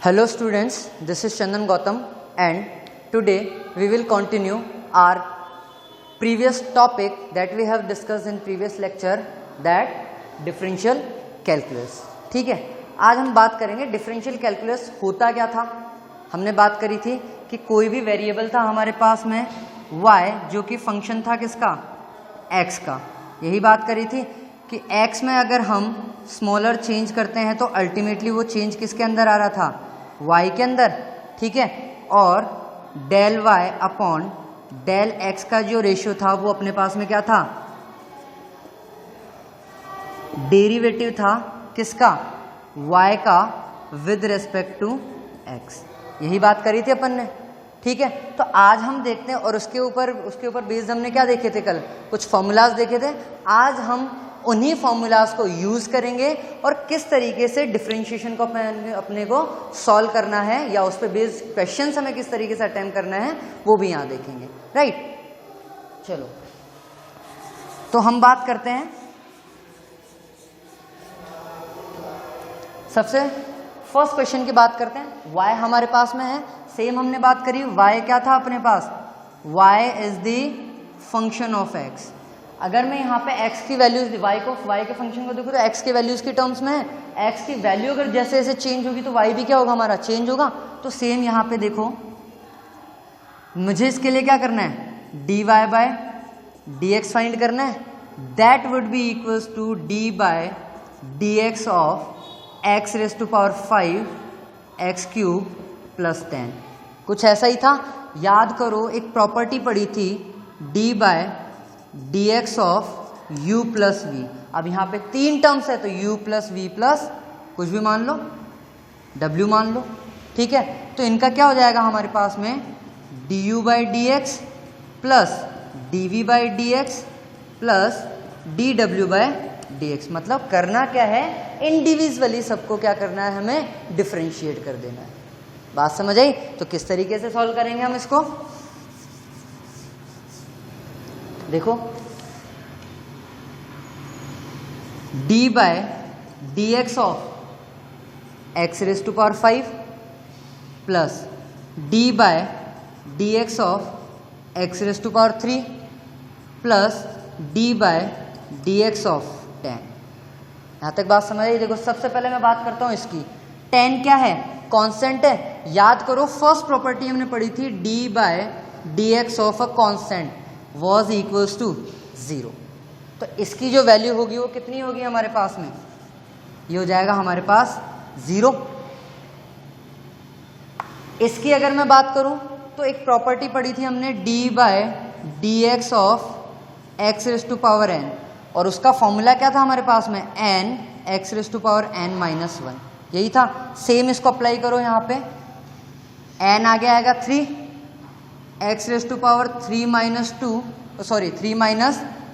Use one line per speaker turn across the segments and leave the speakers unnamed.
Hello students, this is Chandan Gautam and today we will continue our previous topic that we have discussed in previous lecture, that differential calculus. ठीक है, आज हम बात करेंगे differential calculus होता क्या था। हमने बात करी थी कि कोई भी वेरिएबल था हमारे पास में y जो कि फंक्शन था किसका, x का। यही बात करी थी कि x में अगर हम स्मॉलर चेंज करते हैं तो अल्टीमेटली वो चेंज किसके अंदर आ रहा था, y के अंदर। ठीक है, और del y upon del x का जो रेशियो था वो अपने पास में क्या था, डेरिवेटिव था किसका, y का विद रेस्पेक्ट टू x। यही बात करी थी अपन ने। ठीक है, तो आज हम देखते हैं और उसके ऊपर बेस्ड हमने क्या देखे थे, कल कुछ फॉर्मूलाज देखे थे। आज हम उन्हीं फॉर्मूलाज को यूज करेंगे और किस तरीके से डिफरेंशिएशन को अपने को सॉल्व करना है या उस पर बेस्ड क्वेश्चंस हमें किस तरीके से अटेम्प्ट करना है वो भी यहाँ देखेंगे। राइट, चलो तो हम बात करते हैं सबसे फर्स्ट क्वेश्चन की बात करते हैं। y हमारे पास में है, सेम हमने बात करी, y क्या था अपने पास, y is the function of x। अगर मैं यहाँ पे x की वैल्यूज y के फंक्शन को देखूँ तो x के वैल्यूज की टर्म्स में है, x की वैल्यू अगर जैसे जैसे चेंज होगी तो y भी क्या होगा हमारा, चेंज होगा। तो सेम यहाँ पे देखो, मुझे इसके लिए क्या करना है, dy बाय dx फाइंड करना है। That would be equals to d by dx of x raise to power 5 x cube plus 10। कुछ ऐसा ही था, याद करो एक प्रॉपर्टी पड़ी थी d by dx of u plus v। अब यहाँ पे तीन टर्म्स है तो u प्लस v प्लस कुछ भी मान लो, w मान लो। ठीक है, तो इनका क्या हो जाएगा हमारे पास में, du by dx plus dv by dx plus dw by dx। मतलब करना क्या है, इंडिविजुअली सबको क्या करना है, हमें डिफरेंशिएट कर देना है। बात समझ आई। तो किस तरीके से सॉल्व करेंगे हम इसको, देखो d by dx of x raise to power 5 plus d by dx of x raise to power 3 plus d by dx of 10। यहां तक बात समझ आई। देखो सबसे पहले मैं बात करता हूं इसकी, 10 क्या है, कांस्टेंट है। याद करो फर्स्ट प्रॉपर्टी हमने पढ़ी थी, d by dx of a constant was equals to 0। तो इसकी जो वैल्यू होगी वो कितनी होगी हमारे पास में, ये हो जाएगा हमारे पास 0। इसकी अगर मैं बात करूं तो एक प्रॉपर्टी पढ़ी थी हमने, d by dx of x raise to power n, और उसका फॉर्मूला क्या था हमारे पास में, n x raise to power n minus 1। यही था, सेम इसको अप्लाई करो यहाँ पे, n आगे आएगा 3, x raise to power 3 minus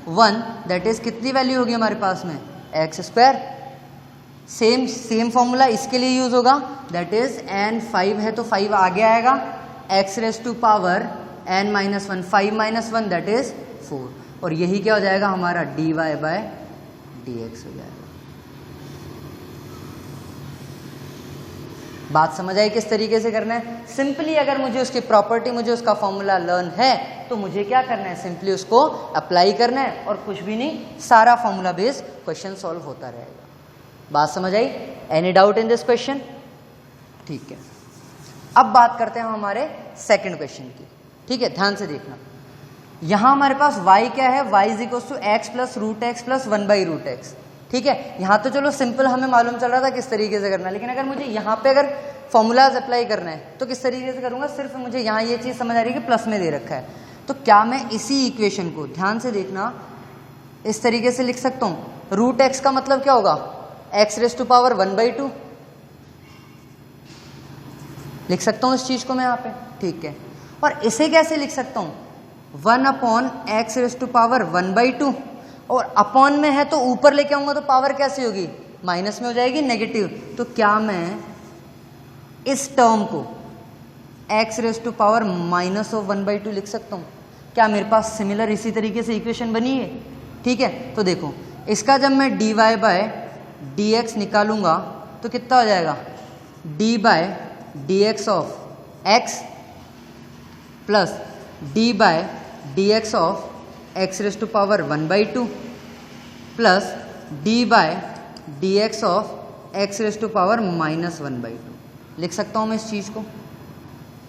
1, that is कितनी वैल्यू होगी हमारे पास में, x स्क्वायर। सेम फॉर्मूला इसके लिए यूज होगा, दैट इज n 5 है तो 5 आगे आएगा, x raise to power n minus 1, 5 minus 1 that is 4, और यही क्या हो जाएगा हमारा dy बाय dx हो जाएगा। बात समझ आई किस तरीके से करना है। सिंपली अगर मुझे उसकी प्रॉपर्टी, मुझे उसका फॉर्मूला लर्न है तो मुझे क्या करना है, सिंपली उसको अप्लाई करना है और कुछ भी नहीं, सारा फॉर्मूला बेस्ड क्वेश्चन सॉल्व होता रहेगा। बात समझ आई। Any doubt in this question? ठीक है, अब बात करते हैं हमारे सेकंड क्वेश्चन की। ठीक है, ध्यान से देखना, यहां हमारे पाज y क्या है, y is equal to x plus root x plus 1 by root x. ठीक है, यहाँ तो चलो सिंपल हमें मालूम चल रहा था किस तरीके से करना है, लेकिन अगर मुझे यहाँ पे अगर फॉर्मूलाज अप्लाई करना है तो किस तरीके से करूँगा। सिर्फ मुझे यहाँ ये चीज़ समझ आ रही है कि प्लस में दे रखा है, तो क्या मैं इसी इक्वेशन को, ध्यान से देखना, इस तरीके से लिख सकता हूँ, रूट एक्स का मतलब क्या होगा, एक्स रेज़ टू पावर 1/2 लिख सकता हूँ इस चीज़ को मैं यहाँ पे। ठीक है, और इसे कैसे लिख सकता हूँ, 1 upon x raise to power 1/2, और अपॉन में है तो ऊपर लेके आऊंगा तो पावर कैसे होगी, माइनस में हो जाएगी, नेगेटिव। तो क्या मैं इस टर्म को x raise to power minus of 1/2 लिख सकता हूँ। क्या मेरे पास सिमिलर इसी तरीके से इक्वेशन बनी है। ठीक है, तो देखो इसका जब मैं dy बाय dx निकालूंगा तो कितना हो जाएगा, d by dx of x plus d by dx of x raise to power 1/2 plus d by dx of x raise to power -1/2 लिख सकता हूँ मैं इस चीज़ को,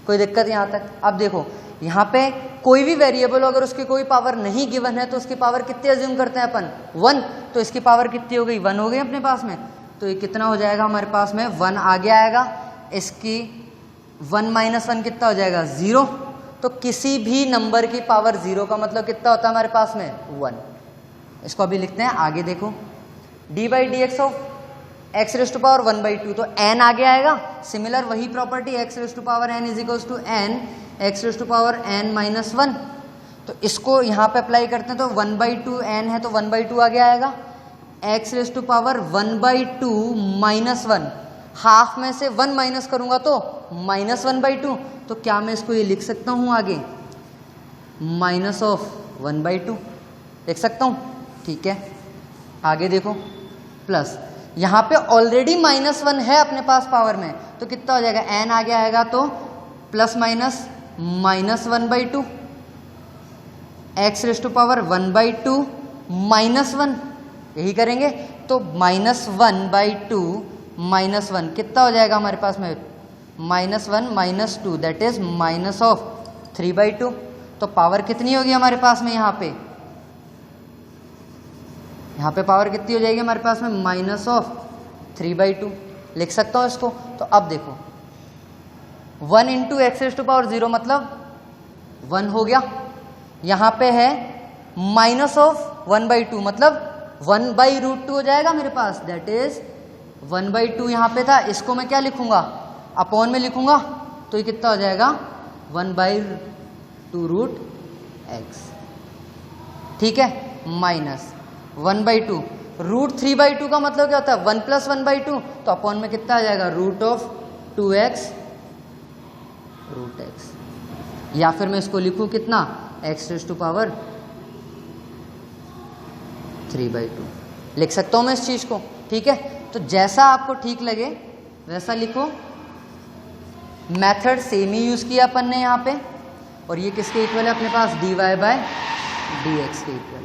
कोई दिक्कत यहाँ तक? अब देखो यहाँ पे कोई भी वेरिएबल अगर उसकी कोई पावर नहीं गिवन है तो उसकी पावर कितनी अज्यूम करते हैं अपन? 1। तो इसकी पावर कितनी हो गई? 1 हो गई अपने पास में। तो ये कितना हो जाएगा हमारे पास में? 1 आगे आएगा, इसकी 1 - 1 कितना हो जाएगा? 0। तो किसी भी नंबर की पावर 0 का मतलब कितना होता है हमारे पास में? 1। इसको अभी लिखते हैं, आगे देखो d by D x of x raise to power 1/2, तो n आगे आएगा। सिमिलर वही property x raise to power n is equals to n x raise to power n - 1। तो इसको यहाँ पे अप्लाई करते हैं तो 1/2 n है तो 1/2 आगे आएगा, x raise to power 1/2 - 1, half में से 1 माइनस करूंगा तो -1/2। तो क्या मैं इसको ये लिख सकता हूँ आगे -1/2 लिख सकता हूँ? ठीक है, आगे देखो प्लस यहाँ पे ऑलरेडी -1 है अपने पास पावर में, तो कितना हो जाएगा? n आगे आएगा तो plus minus -1/2 x raise to power 1/2 -1, यही करेंगे तो -1/2 -1 कितना हो जाएगा हमारे पास में? -1 - 2 दैट इज -3/2। तो पावर कितनी होगी हमारे पास में? यहाँ पे पावर कितनी हो जाएगी हमारे पास में? -3/2 लिख सकता हूँ इसको। तो अब देखो 1 × x रेज टू पावर 0 मतलब 1 हो गया, यहाँ पे है -1/2 मतलब 1/√2 हो जाएगा मेरे पास, दैट इज 1/2 यहाँ पे था, इसको मैं क्या लिखूंगा? अपॉन में लिखूंगा, तो ये कितना हो जाएगा? 1/2√x। ठीक है, -1/2 √3/2 का मतलब क्या होता है? 1 + 1/2, तो अपॉन में कितना आ जाएगा? √2x √x, या फिर मैं इसको लिखूं कितना? x रेज टू पावर 3/2 लिख सकता हूं मैं इस चीज को। ठीक है, तो जैसा आपको ठीक लगे वैसा लिखो। मेथड सेम ही यूज किया अपन ने यहाँ पे, और ये किसके इक्वल है अपने पास? dy बाय dx के इक्वल।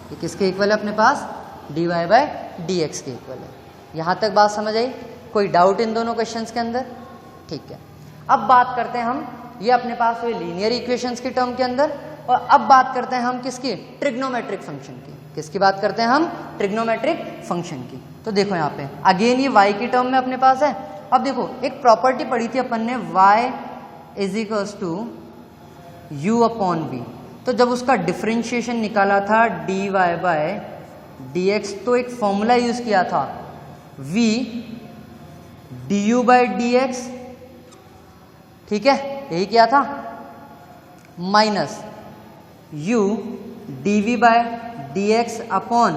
ये किसके इक्वल है अपने पास? dy बाय dx के इक्वल है। यहाँ तक बात समझ आई? कोई डाउट इन दोनों क्वेश्चंस के अंदर? ठीक है, अब बात करते हैं हम, ये अपने पास हुए लीनियर इक्वेशंस की टर्म के अंदर, और अब बात करते हैं हम किसकी? ट्रिग्नोमेट्रिक फंक्शन की। किसकी बात करते हैं हम? ट्रिग्नोमेट्रिक फंक्शन की। तो देखो यहाँ पे अगेन ये y की टर्म में अपने पास है। अब देखो एक प्रॉपर्टी पढ़ी थी अपन ने, y = u/v। तो जब उसका डिफरेंशिएशन निकाला था dy बाय dx, तो एक फॉर्मूला यूज किया था v du बाय dx, ठीक है, यही किया था, minus u dv by dx upon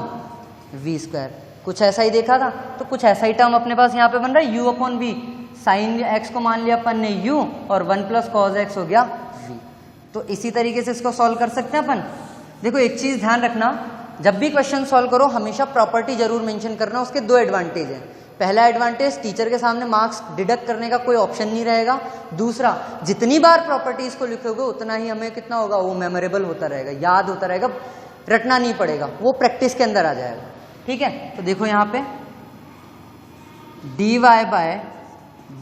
v²। कुछ ऐसा ही देखा था, तो कुछ ऐसा ही टर्म अपने पास यहाँ पे बन रहा है, u/v। साइन x को मान लिया अपन ने u, और 1 + cos x हो गया v। तो इसी तरीके से इसको सॉल्व कर सकते हैं अपन। देखो एक चीज ध्यान रखना, जब भी क्वेश्चन सॉल्व करो हमेशा प्रॉपर्टी जरूर मेंशन करना। उसके 2 एडवांटेज हैं। पहला एडवांटेज, टीचर के सामने मार्क्स डिडक्ट करने का कोई ऑप्शन नहीं रहेगा। दूसरा, जितनी बार प्रॉपर्टीज को लिखोगे उतना ही हमें कितना होगा? वो मेमोरेबल होता रहेगा, याद होता रहेगा, रटना नहीं पड़ेगा, वो प्रैक्टिस के अंदर आ जाएगा। ठीक है, तो देखो यहाँ पे dy by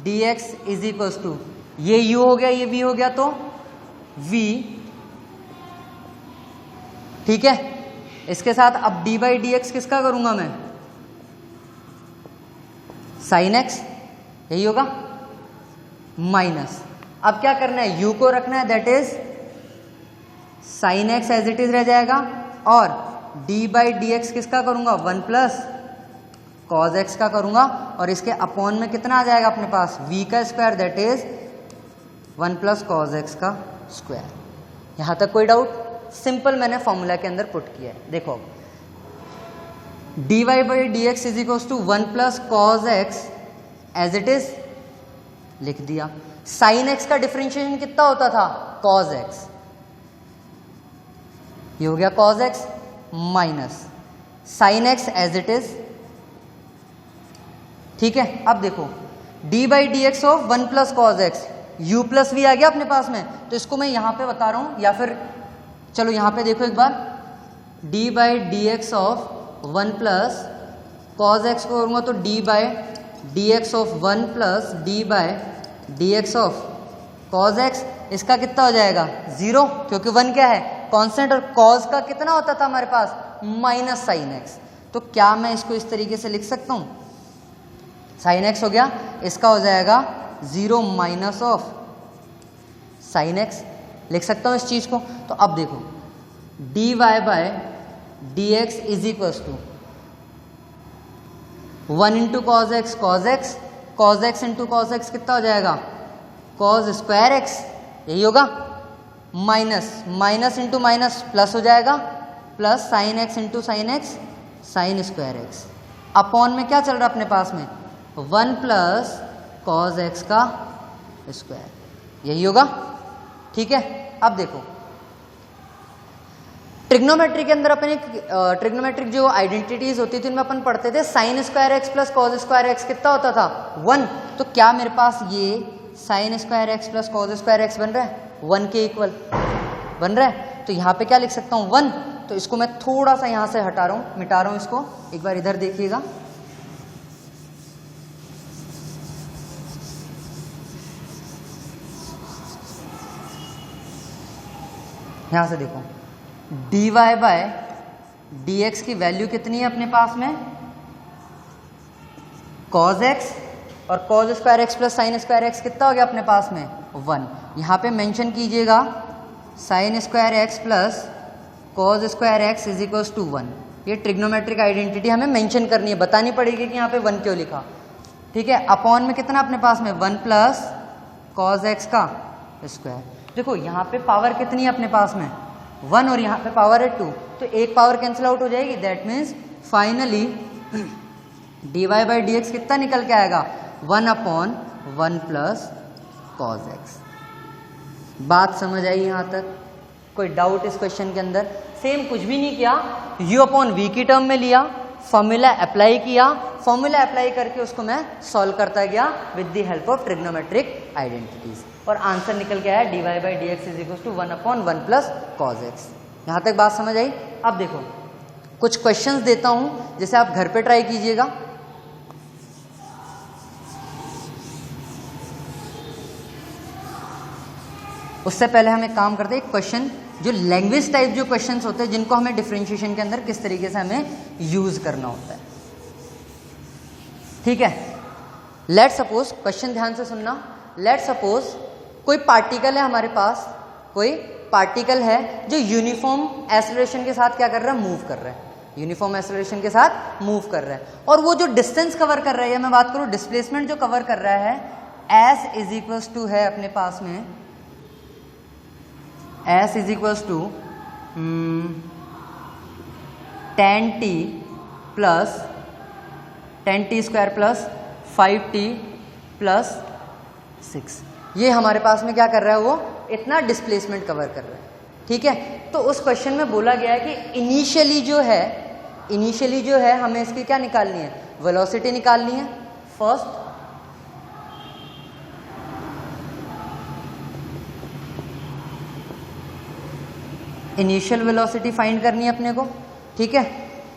dx is equals to, ये u हो गया, ये v हो गया, तो v, ठीक है। इसके साथ अब d बाई dx किसका करूंगा मैं? साइन x, यही होगा, माइनस, अब क्या करना है? u को रखना है, that is sine x as it is रह जाएगा, और d बाई dx किसका करूंगा? 1 + cos x का करूंगा, और इसके अपॉन में कितना आ जाएगा अपने पास? v का square, that is 1 + cos x का स्क्वायर। यहां तक कोई डाउट? सिंपल मैंने फॉर्मूला के अंदर पुट किया है। देखो dy by dx is equals to 1 + cos x as it is लिख दिया। साइन x का डिफरेंशिएशन कितना होता था? cos x, ये हो गया cos x, minus sine x as it is. ठीक है, अब देखो d by D x of 1 plus cos x, u plus v आ गया अपने पास में, तो इसको मैं यहाँ पे बता रहा हूँ, या फिर चलो यहाँ पे देखो एक बार, d by D x of 1 plus cos x को करूँगा तो d by D x of 1 plus d by D x of cos x, इसका कितना हो जाएगा 0, क्योंकि 1 क्या है कांस्टेंट, और कॉज का कितना होता था हमारे पास माइनस साइन एक्स, तो क्या मैं इसको इस तरीके से लिख सकता हूँ, साइन एक्स हो गया, इसका हो जाएगा 0 माइनस ऑफ साइन एक्स, लिख सकता हूँ इस चीज को। तो अब देखो D Y by D X is equal to 1 into cos X, cos X into cos X कितना हो जाएगा कॉज स्क्वायर एक्स, यही होगा, minus minus into minus plus हो जाएगा, plus sine X into sine X sine square X, upon में क्या चल रहा है अपने पास में 1 प्लस कॉज एक्स का स्क्वायर, यही होगा, ठीक है। अब देखो ट्रिग्नोमेट्री के अंदर अपन ट्रिग्नोमेट्रिक जो आइडेंटिटीज होती थी उनमें अपन पढ़ते थे sign square X plus cos square x कितना होता था 1, तो क्या मेरे पास ये sign square X plus cos square x बन रहा है 1 के इक्वल बन रहा है, तो यहाँ पे क्या लिख सकता हूँ 1, तो इसको मैं थोड़ा सा यहाँ से हटा रहा हूँ, मिटा रहा हूँ इसको, एक बार इधर देखिएगा, यहां से देखो dy बाय dx की वैल्यू कितनी है अपने पास में cos x, और cos square X plus sign square x कितना हो गया अपने पास में 1, यहाँ पे मेंशन कीजिएगा sine square X plus cos square X is equal to 1, ये ट्रिग्नोमेट्रिक आइडेंटिटी हमें मेंशन करनी है, बतानी पड़ेगी कि यहाँ पे 1 क्यों लिखा, ठीक है। अपॉन में कितना अपने पास में 1 प्लस cos x का स्क्वायर, देखो यहाँ पे पावर कितनी है अपने पास में 1 और यहाँ पे पावर है 2, तो एक पावर कैंसिल आउट हो जाएगी, that means finally dy by D x कितना निकल के आएगा 1 अपॉन 1 प्लस कॉज एक्स। बात समझ आई यहाँ तक, कोई डाउट इस क्वेश्चन के अंदर? सेम कुछ भी नहीं किया, u अपॉन v की टर्म में लिया, फॉर्मूला अप्लाई किया, फॉर्मूला अप्लाई करके उसको मैं सॉल्व करता गया with the help of trigonometric identities, और आंसर निकल के आया dy by D X is equal to 1 upon 1 plus cos X. यहाँ तक बात समझ आई? अब देखो कुछ क्वेश्चंस देता हूँ, जैसे आप घर पे ट्राई कीजिएगा। उससे पहले हम एक काम करते हैं, एक क्वेश्चन जो लैंग्वेज टाइप जो क्वेश्चंस होते हैं जिनको हमें डिफरेंशिएशन के अंदर किस तरीके से हमें यूज करना होता है, ठीक है। लेट सपोज, क्वेश्चन ध्यान से सुनना, लेट सपोज कोई पार्टिकल है हमारे पास, कोई पार्टिकल है जो यूनिफॉर्म एक्सेलरेशन के साथ क्या कर रहा है, मूव कर रहा है, यूनिफॉर्म एक्सेलरेशन के साथ मूव कर रहा है, और वो जो डिस्टेंस कवर कर रहा है, मैं बात करूं डिस्प्लेसमेंट जो कवर कर रहा है, s इज इक्वल्स टू है अपने पास में, s is equals to tan t plus tan t square plus 5t plus 6, ये हमारे पास में क्या कर रहा है, वो इतना डिस्प्लेसमेंट कवर कर रहा है, ठीक है। तो उस क्वेश्चन में बोला गया है कि इनिशियली जो है हमें इसकी क्या निकालनी है, वेलोसिटी निकालनी है। फर्स्ट इनिशियल वेलोसिटी फाइंड करनी है अपने को, ठीक है।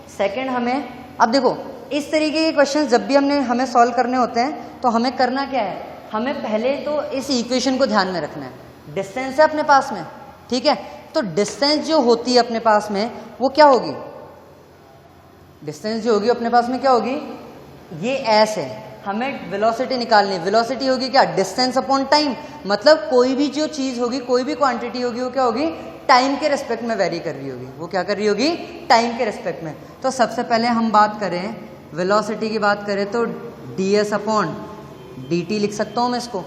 सेकंड हमें, अब देखो इस तरीके के क्वेश्चन जब भी हमें सॉल्व करने होते हैं तो हमें करना क्या है, हमें पहले तो इस इक्वेशन को ध्यान में रखना है, डिस्टेंस है अपने पास में, ठीक है। तो डिस्टेंस जो होती है अपने पास में वो क्या होगी, डिस्टेंस जो होगी अपने पास में क्या होगी, ये s है, हमें वेलोसिटी निकालनी है, वेलोसिटी होगी क्या, डिस्टेंस अपॉन टाइम, मतलब कोई भी जो चीज होगी, कोई भी क्वांटिटी होगी, वो क्या होगी, टाइम के रिस्पेक्ट में वेरी कर रही होगी, वो क्या कर रही होगी, टाइम के रिस्पेक्ट में। तो सबसे पहले हम बात करें वेलोसिटी की बात करें तो ds अपॉन dt लिख सकता हूं मैं इसको,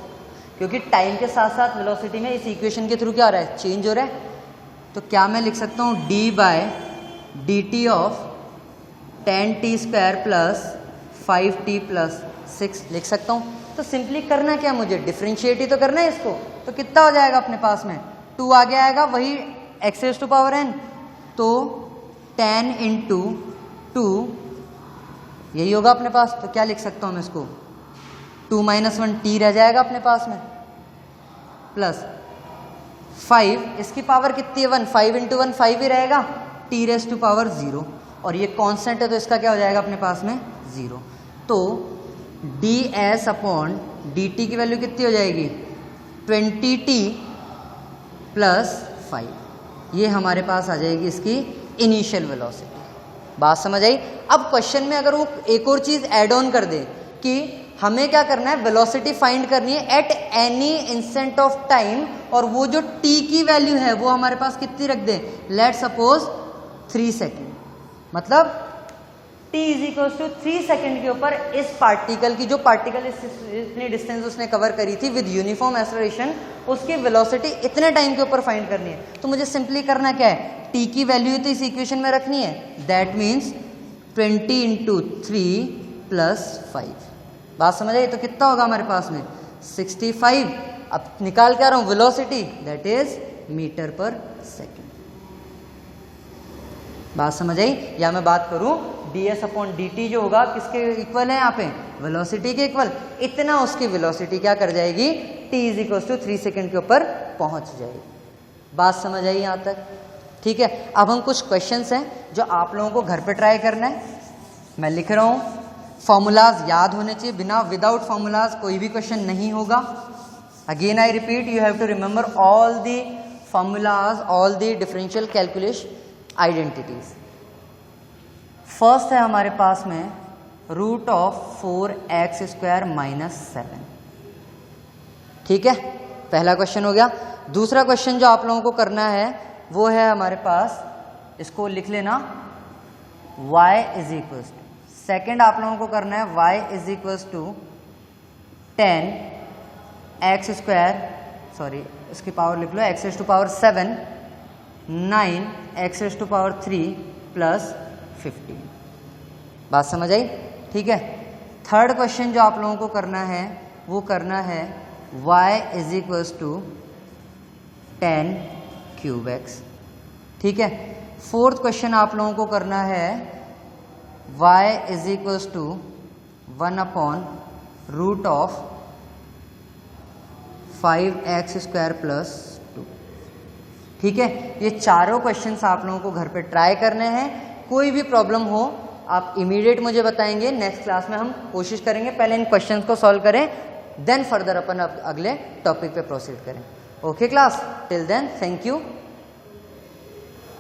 क्योंकि टाइम के साथ साथ वेलोसिटी में इस इक्वेशन के थ्रू क्या हो रहा है, चेंज हो रहा है। तो क्या मैं लिख सकता हूं d by D T of tan t square plus 5t plus 6 लिख सकता हूं। तो सिंपली करना क्या, मुझे डिफरेंशिएट ही तो करना है इसको, तो कितना हो जाएगा अपने पास में 2 आगे आएगा, वही x raise to power n, तो 10 इंटू 2 यही होगा अपने पास। तो क्या लिख सकता हूं मैं इसको 2 - 1 t रह जाएगा अपने पास में, प्लस 5, इसकी पावर कितनी है 1, 5 × 1 5 ही रहेगा, t⁻0, और ये कांस्टेंट है तो इसका क्या हो जाएगा अपने पास में 0। तो ds/dt की वैल्यू कितनी हो जाएगी 20t + 5, ये हमारे पास आ जाएगी इसकी इनिशियल वेलोसिटी। बात समझ आई। अब क्वेश्चन में अगर वो एक और चीज ऐड ऑन कर दे कि हमें क्या करना है, वेलोसिटी फाइंड करनी है at any instant of time, और वो जो t की वैल्यू है वो हमारे पास कितनी रख दें, लेट सपोज 3 सेकेंड, मतलब t = 3 सेकेंड के ऊपर इस पार्टिकल की, जो पार्टिकल इतनी डिस्टेंस उसने कवर करी थी विद यूनिफॉर्म एक्सेलरेशन, उसकी वेलोसिटी इतने टाइम के ऊपर फाइंड करनी है। तो मुझे सिंपली करना क्या है, t की वैल्यू तो इस इक्वेशन में रखनी है, दैट मीन्स 20 × 3 + 5। बात समझ आई। तो कितना होगा हमारे पास में 65। अब निकाल के आ रहा हूं वेलोसिटी, दैट इज मीटर/सेकेंड। बात समझ आई। या मैं बात करूं ds/dt जो होगा किसके इक्वल है, यहाँ पे वेलोसिटी के इक्वल, इतना उसकी वेलोसिटी क्या कर जाएगी, t = 3 सेकेंड के ऊपर पहुंच जाएगी। बात समझ आई यहाँ तक, ठीक है। अब हम कुछ क्वेश्चंस हैं जो आप लोगों को घर पे ट्राई करना है, मैं लिख रहा हूं। फॉर्मूलाज याद होने चाहिए, बिना विदाउट फॉर्मूलाज कोई भी क्वेश्चन नहीं होगा। Again I repeat, you have to remember all the formulas, all the differential calculation identities. First है हमारे पास में √4x² - 7, ठीक है, पहला क्वेश्चन हो गया। दूसरा क्वेश्चन जो आप लोगों को करना है वो है हमारे पास, इसको लिख लेना, y = सेकेंड आप लोगों को करना है y = 10x², सॉरी इसकी पावर लिख लो, x⁻7 9x⁻3 + 15। बात समझ आई, ठीक है। थर्ड क्वेश्चन जो आप लोगों को करना है वो करना है y = 10³ x, ठीक है। फोर्थ क्वेश्चन आप लोगों को करना है y = 1/√5x² + 2, ठीक है। ये चारों क्वेश्चंस आप लोगों को घर पे ट्राई करने हैं। कोई भी प्रॉब्लम हो आप इमीडिएट मुझे बताएंगे, नेक्स्ट क्लास में हम कोशिश करेंगे पहले इन क्वेश्चंस को सॉल्व करें, देन फर्दर अपन अगले टॉपिक पे प्रोसीड करें। Okay class, till then thank you.